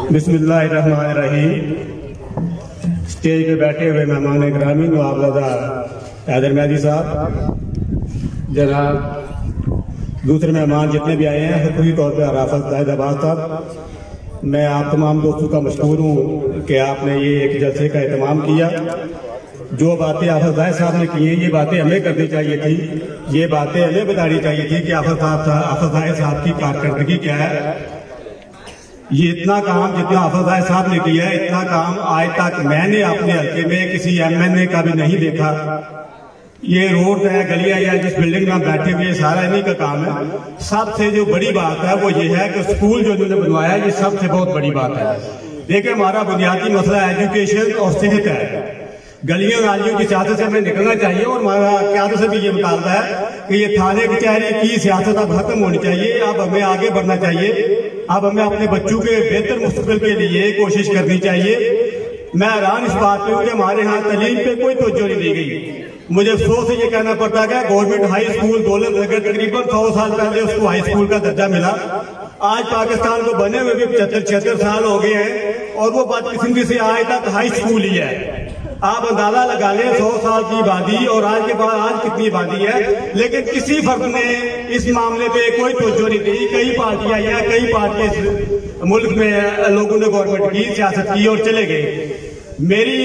बिस्मिल्लाहिर्रहमानिर्रहीम। स्टेज पे बैठे हुए मेहमान ग्रामी मुआवजा हैदर मेहदी साहब, जनाब दूसरे मेहमान जितने भी आए हैं खुद तौर पर आराफत हैदराबाद साहब, मैं आप तमाम दोस्तों का मशकूर हूँ कि आपने ये एक जलसे का एहतमाम किया। जो बातें आफत साहब ने की हैं ये बातें हमें करनी चाहिए थी, ये बातें हमें बतानी चाहिए थी कि आफत साहब की कारकर्दगी क्या है। ये इतना काम जितना आफत साहब ने किया है, इतना काम आज तक मैंने अपने हल्के में किसी MNA का भी नहीं देखा। ये रोड है, गलियां या जिस बिल्डिंग में हम बैठे हुए सारा इन्हीं का काम है। सबसे जो बड़ी बात है वो ये है कि स्कूल जो इन्होंने बनवाया ये सबसे बहुत बड़ी बात है। देखिए हमारा बुनियादी मसला एजुकेशन और सेहत है। गलियों नालियों की सियासत से हमें निकलना चाहिए और हमारा क्यादत से भी ये मुतालबा है कि ये थाने कचहरी की सियासत अब खत्म होनी चाहिए। अब हमें आगे बढ़ना चाहिए, अब हमें अपने बच्चों के बेहतर मुस्तकबिल के लिए कोशिश करनी चाहिए। मैं हैरान इस बात पे हूँ कि हमारे यहाँ तालीम पे कोई तवज्जो नहीं दी गई। मुझे अफसोस से ये कहना पड़ता है गवर्नमेंट हाई स्कूल दौलत नगर तकरीबन 100 साल पहले उसको हाई स्कूल का दर्जा मिला। आज पाकिस्तान को बने हुए भी 75-76 साल हो गए हैं और वो बदकिस्मती से आज तक हाई स्कूल ही है। आप अंदाजा लगा लें 100 साल की आबादी और आज के बाद आज कितनी आबादी है, लेकिन किसी फर्द ने इस मामले पे कोई तवज्जो नहीं दी। कई पार्टियां आई हैं, कई पार्टी मुल्क में लोगों ने गवर्नमेंट की सियासत की और चले गए। मेरी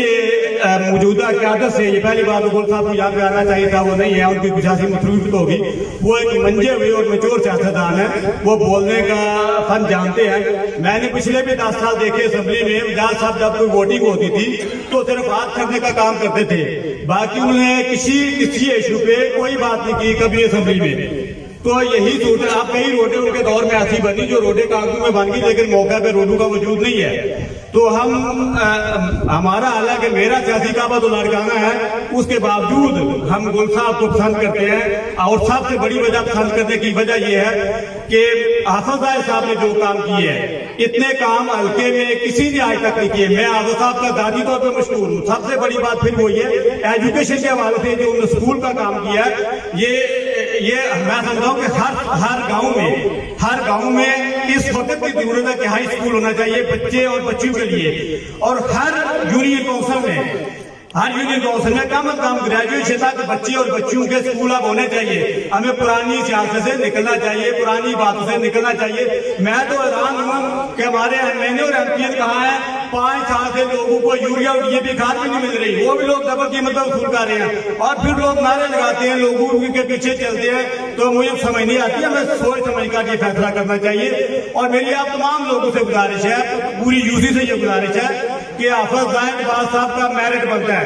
मौजूदा क़यादत से ये पहली बार गुल साहब को यहाँ पे आना चाहिए था, वो नहीं है, उनकी कुछ ऐसी मसरूफियत होगी। वो एक मंजे हुए और मैच्योर सियासतदान है, वो बोलने का फन जानते हैं। मैंने पिछले भी 10 साल देखे असेंबली में जज साहब जब कोई वोटिंग होती थी तो सिर्फ बात करने का काम करते थे, बाकी उन्होंने किसी इशू पे कोई बात नहीं की कभी असेंबली में। तो यही सूट है। आप कई रोडें उनके दौर में ऐसी बनी जो रोडें कागजों में बन गई लेकिन मौके पे रोडों का वजूद नहीं है। तो हमारा हालांकि मेरा सियासी काबा तो लड़काना है, उसके बावजूद हम गुल साहब को पसंद करते हैं। और सबसे बड़ी वजह पसंद करने की वजह यह है कि आफत साहब ने जो काम किए हैं इतने काम हल्के में किसी ने आज तक नहीं किए। मैं आफत साहब का दादी तौर पर मशहूर हूँ। सबसे बड़ी बात फिर वो ये एजुकेशन के हवाले से जो उन्होंने स्कूल का काम किया है, ये मैं समझता हूँ कि हर गांव में इस वक्त की जरूरत है कि हाई स्कूल होना चाहिए बच्चे और बच्चियों के लिए। और हर यूनियन काउंसिल में कम से कम ग्रेजुएशन तक बच्चे और बच्चियों के स्कूल अब होने चाहिए। हमें पुरानी सियासत से निकलना चाहिए, पुरानी बातों से निकलना चाहिए। मैं तो हैरान हूँ कि हमारे MNA और MP कहाँ है। 5 साल से लोगों को यूरिया और DAP खाद भी नहीं मिल रही, वो भी लोग डबल कीमत पर वसूल कर रहे हैं और फिर लोग नारे लगाते हैं, लोगों के पीछे चलते हैं। तो मुझे समझ नहीं आती, हमें सोच समझ कर ये फैसला करना चाहिए। और मेरी आप तमाम लोगों से गुजारिश है, पूरी UC से ये गुजारिश है कि आफत साहब का मेरिट बनता है।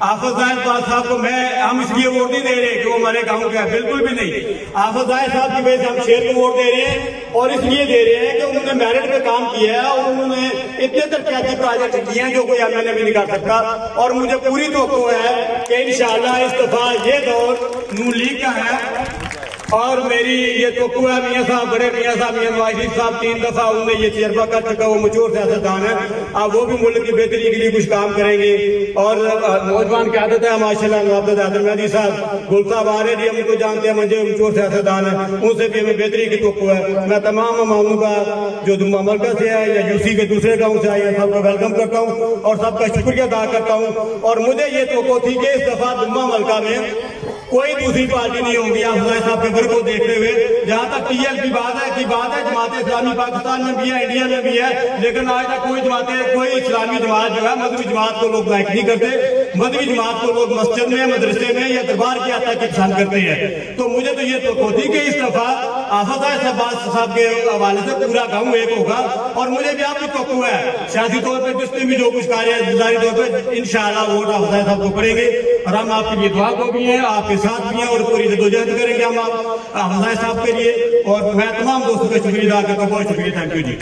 आफत साहब को हम इसलिए वोट नहीं दे रहे कि वो हमारे गांव के हैं, बिल्कुल भी नहीं। आफत साहब की वजह से हम शेर को वोट दे रहे हैं और इसलिए दे रहे हैं कि उन्होंने मेरिट पे काम किया है और उन्होंने इतने तरक्याती प्रोजेक्ट किए हैं जो कोई MNA भी नहीं कर सकता। और मुझे पूरी तवक्को है कि इंशाअल्लाह इस दफा ये दौर नून लीग का है। और मेरी ये तवक्को है मियाँ साहब, बड़े मियाँ साहब मियाँ नवाज साहब 3 दफा उन्होंने ये तजर्बा कर चुका, वो मैच्योर सियासतदान है। अब वो भी मुल्क की बेहतरी के लिए कुछ काम करेंगे। और नौजवान क़यादत है माशाल्लाह, मुआवजा हैदर मेहदी साहब, गुल साहब आ रहे हम उनको जानते हैं, मुझे मैच्योर सियासतदान है, उनसे भी हमें बेहतरी की तवक्को है। मैं तमाम मेहमानों का जो दुम्बा मलका से है या UC के दूसरे गाँव से आए हैं सबका वेलकम करता हूँ और सबका शुक्रिया अदा करता हूँ। और मुझे ये तवक्को थी कि इस दफा दुम्बा मलका में कोई दूसरी पार्टी नहीं होगी आफत साहब के घर को देखते हुए। जहां तक TLP की बात है जमात इस्लामी पाकिस्तान में भी है, इंडिया में भी है, लेकिन आज तक कोई इस्लामी जमात जो है मजहबी जमात को लोग लाइक नहीं करते। मजहबी जमात को लोग मस्जिद में, मदरसे में या दरबार की आता की पसंद करते हैं। तो मुझे तो ये तो होती कि इस दफा आफत साहब के हवाले से पूरा गाँव एक होगा। और मुझे भी आपकी तवक्को है सियासी तौर पर जिसने भी जो कुछ कार्य है जिम्मेदारी तौर पर इंशाअल्लाह वोट आफत साहब को करेंगे और हम आपके लिए दुआ को भी हैं, आपके साथ भी हैं और पूरी जद्दोजहद करेंगे हम आफत साहब के लिए। और मैं तमाम दोस्तों का शुक्रिया अदा करता हूँ। बहुत शुक्रिया, थैंक यू जी।